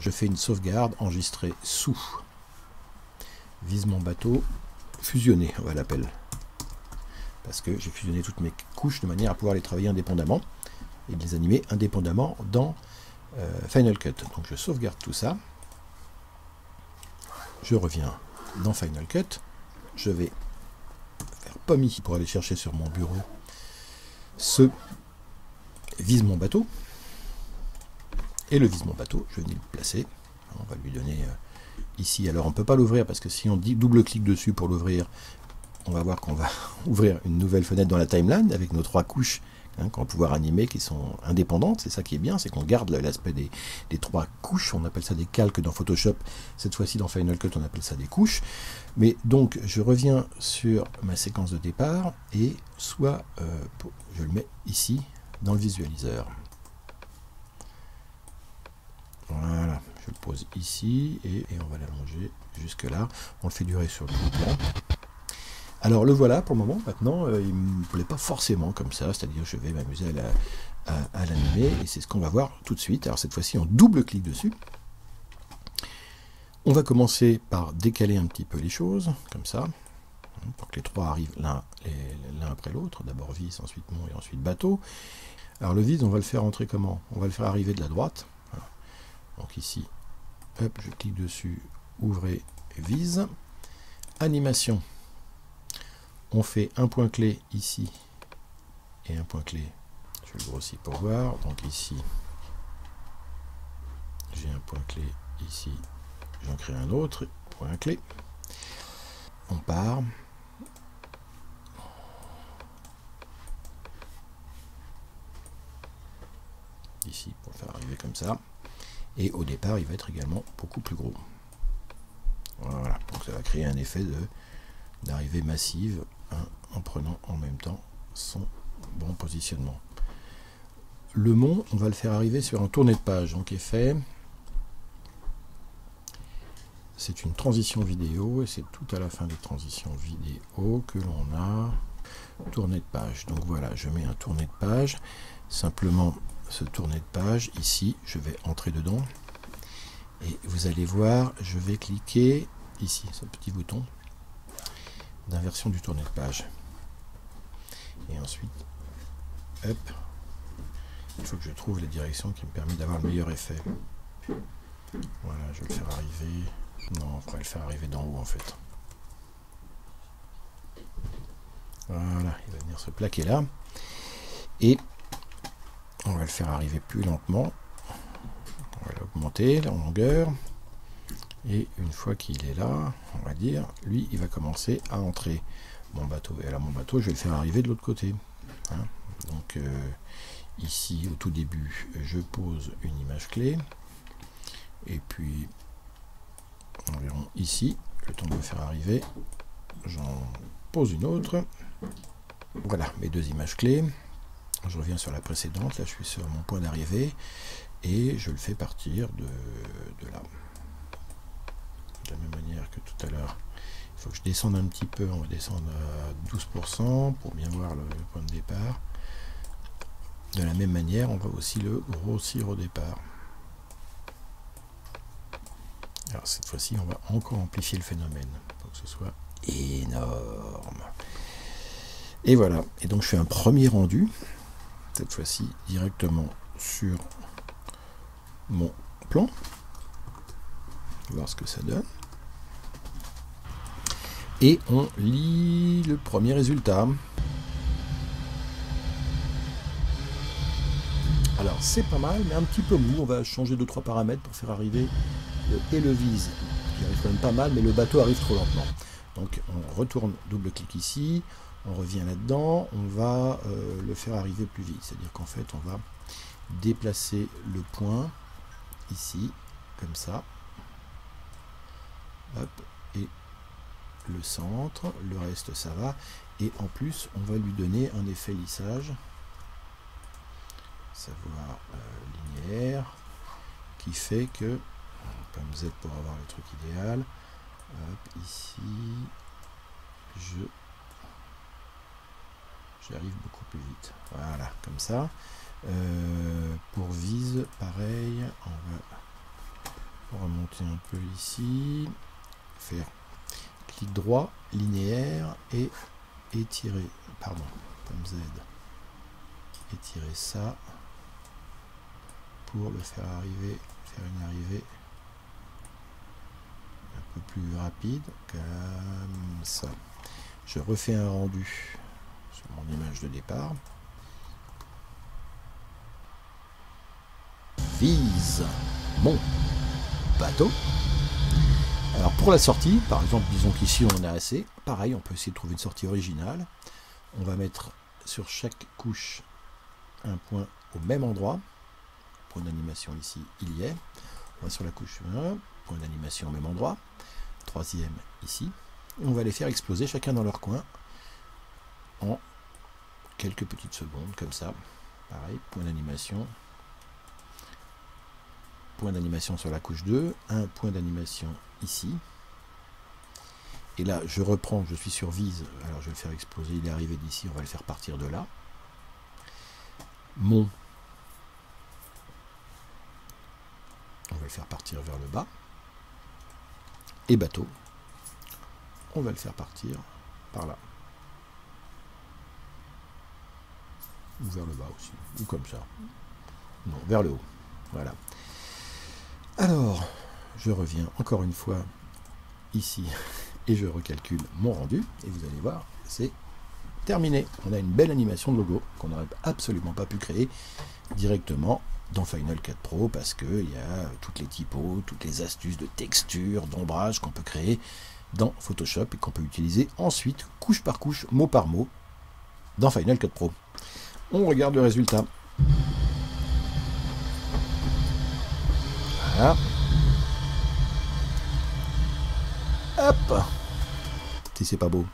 je fais une sauvegarde enregistrée sous vise mon bateau fusionné, on va l'appeler. Parce que j'ai fusionné toutes mes couches de manière à pouvoir les travailler indépendamment et de les animer indépendamment dans Final Cut. Donc je sauvegarde tout ça. Je reviens dans Final Cut. Je vais faire pomme ici pour aller chercher sur mon bureau ce vise mon bateau. Et le vise mon bateau, je vais venir le placer. On va lui donner ici. Alors on ne peut pas l'ouvrir parce que si on double-clique dessus pour l'ouvrir, on va voir qu'on va ouvrir une nouvelle fenêtre dans la timeline avec nos 3 couches qu'on va pouvoir animer qui sont indépendantes. C'est ça qui est bien, c'est qu'on garde l'aspect des 3 couches. On appelle ça des calques dans Photoshop. Cette fois-ci dans Final Cut, on appelle ça des couches. Mais donc je reviens sur ma séquence de départ et soit je le mets ici dans le visualiseur. Voilà, je le pose ici et on va l'allonger jusque là. On le fait durer sur le plan. Alors le voilà pour le moment. Maintenant, il ne me plaît pas forcément comme ça, c'est-à-dire je vais m'amuser à l'animer et c'est ce qu'on va voir tout de suite. Alors cette fois-ci, on double-clique dessus. On va commencer par décaler un petit peu les choses, comme ça, pour que les 3 arrivent l'un après l'autre. D'abord vis, ensuite mont et ensuite bateau. Alors le vise, on va le faire entrer comment? On va le faire arriver de la droite. Voilà. Donc ici, hop, je clique dessus, ouvrez, vise. Animation. On fait un point clé ici et un point clé. Je le grossis pour voir. Donc ici, j'ai un point clé ici. J'en crée un autre point clé. On part. Ici pour le faire arriver comme ça. Et au départ, il va être également beaucoup plus gros. Voilà. Donc ça va créer un effet d'arrivée massive en prenant en même temps son bon positionnement. Le mont, on va le faire arriver sur un tourné de page. Donc effet, c'est une transition vidéo et c'est tout à la fin des transitions vidéo que l'on a tourné de page. Donc voilà, je mets un tourné de page. Simplement ce tourné de page, ici, je vais entrer dedans. Et vous allez voir, je vais cliquer ici, ce petit bouton d'inversion du tourné de page. Et ensuite, hop, il faut que je trouve la direction qui me permet d'avoir le meilleur effet. Voilà, je vais le faire arriver. Non, on pourrait le faire arriver d'en haut en fait. Voilà, il va venir se plaquer là. Et on va le faire arriver plus lentement. On va l'augmenter en longueur. Et une fois qu'il est là, on va dire, lui, il va commencer à entrer mon bateau. Et alors mon bateau, je vais le faire arriver de l'autre côté. Hein. Donc ici, au tout début, je pose une image clé. Et puis, environ ici, le temps de le faire arriver, j'en pose une autre. Voilà, mes 2 images clés. Je reviens sur la précédente. Là, je suis sur mon point d'arrivée. Et je le fais partir de là. De la même manière que tout à l'heure, il faut que je descende un petit peu, on va descendre à 12% pour bien voir le point de départ. De la même manière, on va aussi le grossir au départ. Alors cette fois-ci, on va encore amplifier le phénomène pour que ce soit énorme. Et voilà, et donc je fais un premier rendu, cette fois-ci directement sur mon plan. Voir ce que ça donne. Et on lit le premier résultat. Alors c'est pas mal, mais un petit peu mou. On va changer 2-3 paramètres pour faire arriver le vise, qui arrive quand même pas mal, mais le bateau arrive trop lentement. Donc on retourne, double-clic ici, on revient là-dedans, on va le faire arriver plus vite. C'est-à-dire qu'en fait, on va déplacer le point ici, comme ça. Hop, et le centre, le reste ça va, et en plus on va lui donner un effet lissage, savoir linéaire, qui fait que, comme Z pour avoir le truc idéal, hop, ici, j'arrive beaucoup plus vite, voilà, comme ça. Pour vise, pareil, on va On va monter un peu ici, faire clic droit, linéaire et étirer, pardon, comme Z, étirer ça pour le faire arriver, faire une arrivée un peu plus rapide, comme ça. Je refais un rendu sur mon image de départ. Vise mon bateau. Alors pour la sortie, par exemple, disons qu'ici on en a assez, pareil, on peut essayer de trouver une sortie originale. On va mettre sur chaque couche un point au même endroit. Point d'animation ici, il y est. On va sur la couche 1, point d'animation au même endroit. Troisième ici. Et on va les faire exploser chacun dans leur coin en quelques petites secondes, comme ça. Pareil, point d'animation. Point d'animation sur la couche 2, un point d'animation ici. Et là, je reprends, je suis sur vise, alors je vais le faire exploser, il est arrivé d'ici, on va le faire partir de là. Mon, on va le faire partir vers le bas. Et bateau, on va le faire partir par là. Ou vers le bas aussi, ou comme ça. Non, vers le haut. Voilà. Alors, je reviens encore une fois ici et je recalcule mon rendu. Et vous allez voir, c'est terminé. On a une belle animation de logo qu'on n'aurait absolument pas pu créer directement dans Final Cut Pro parce qu'il y a toutes les typos, toutes les astuces de texture, d'ombrage qu'on peut créer dans Photoshop et qu'on peut utiliser ensuite, couche par couche, mot par mot, dans Final Cut Pro. On regarde le résultat. Voilà. Hop. Si c'est pas beau.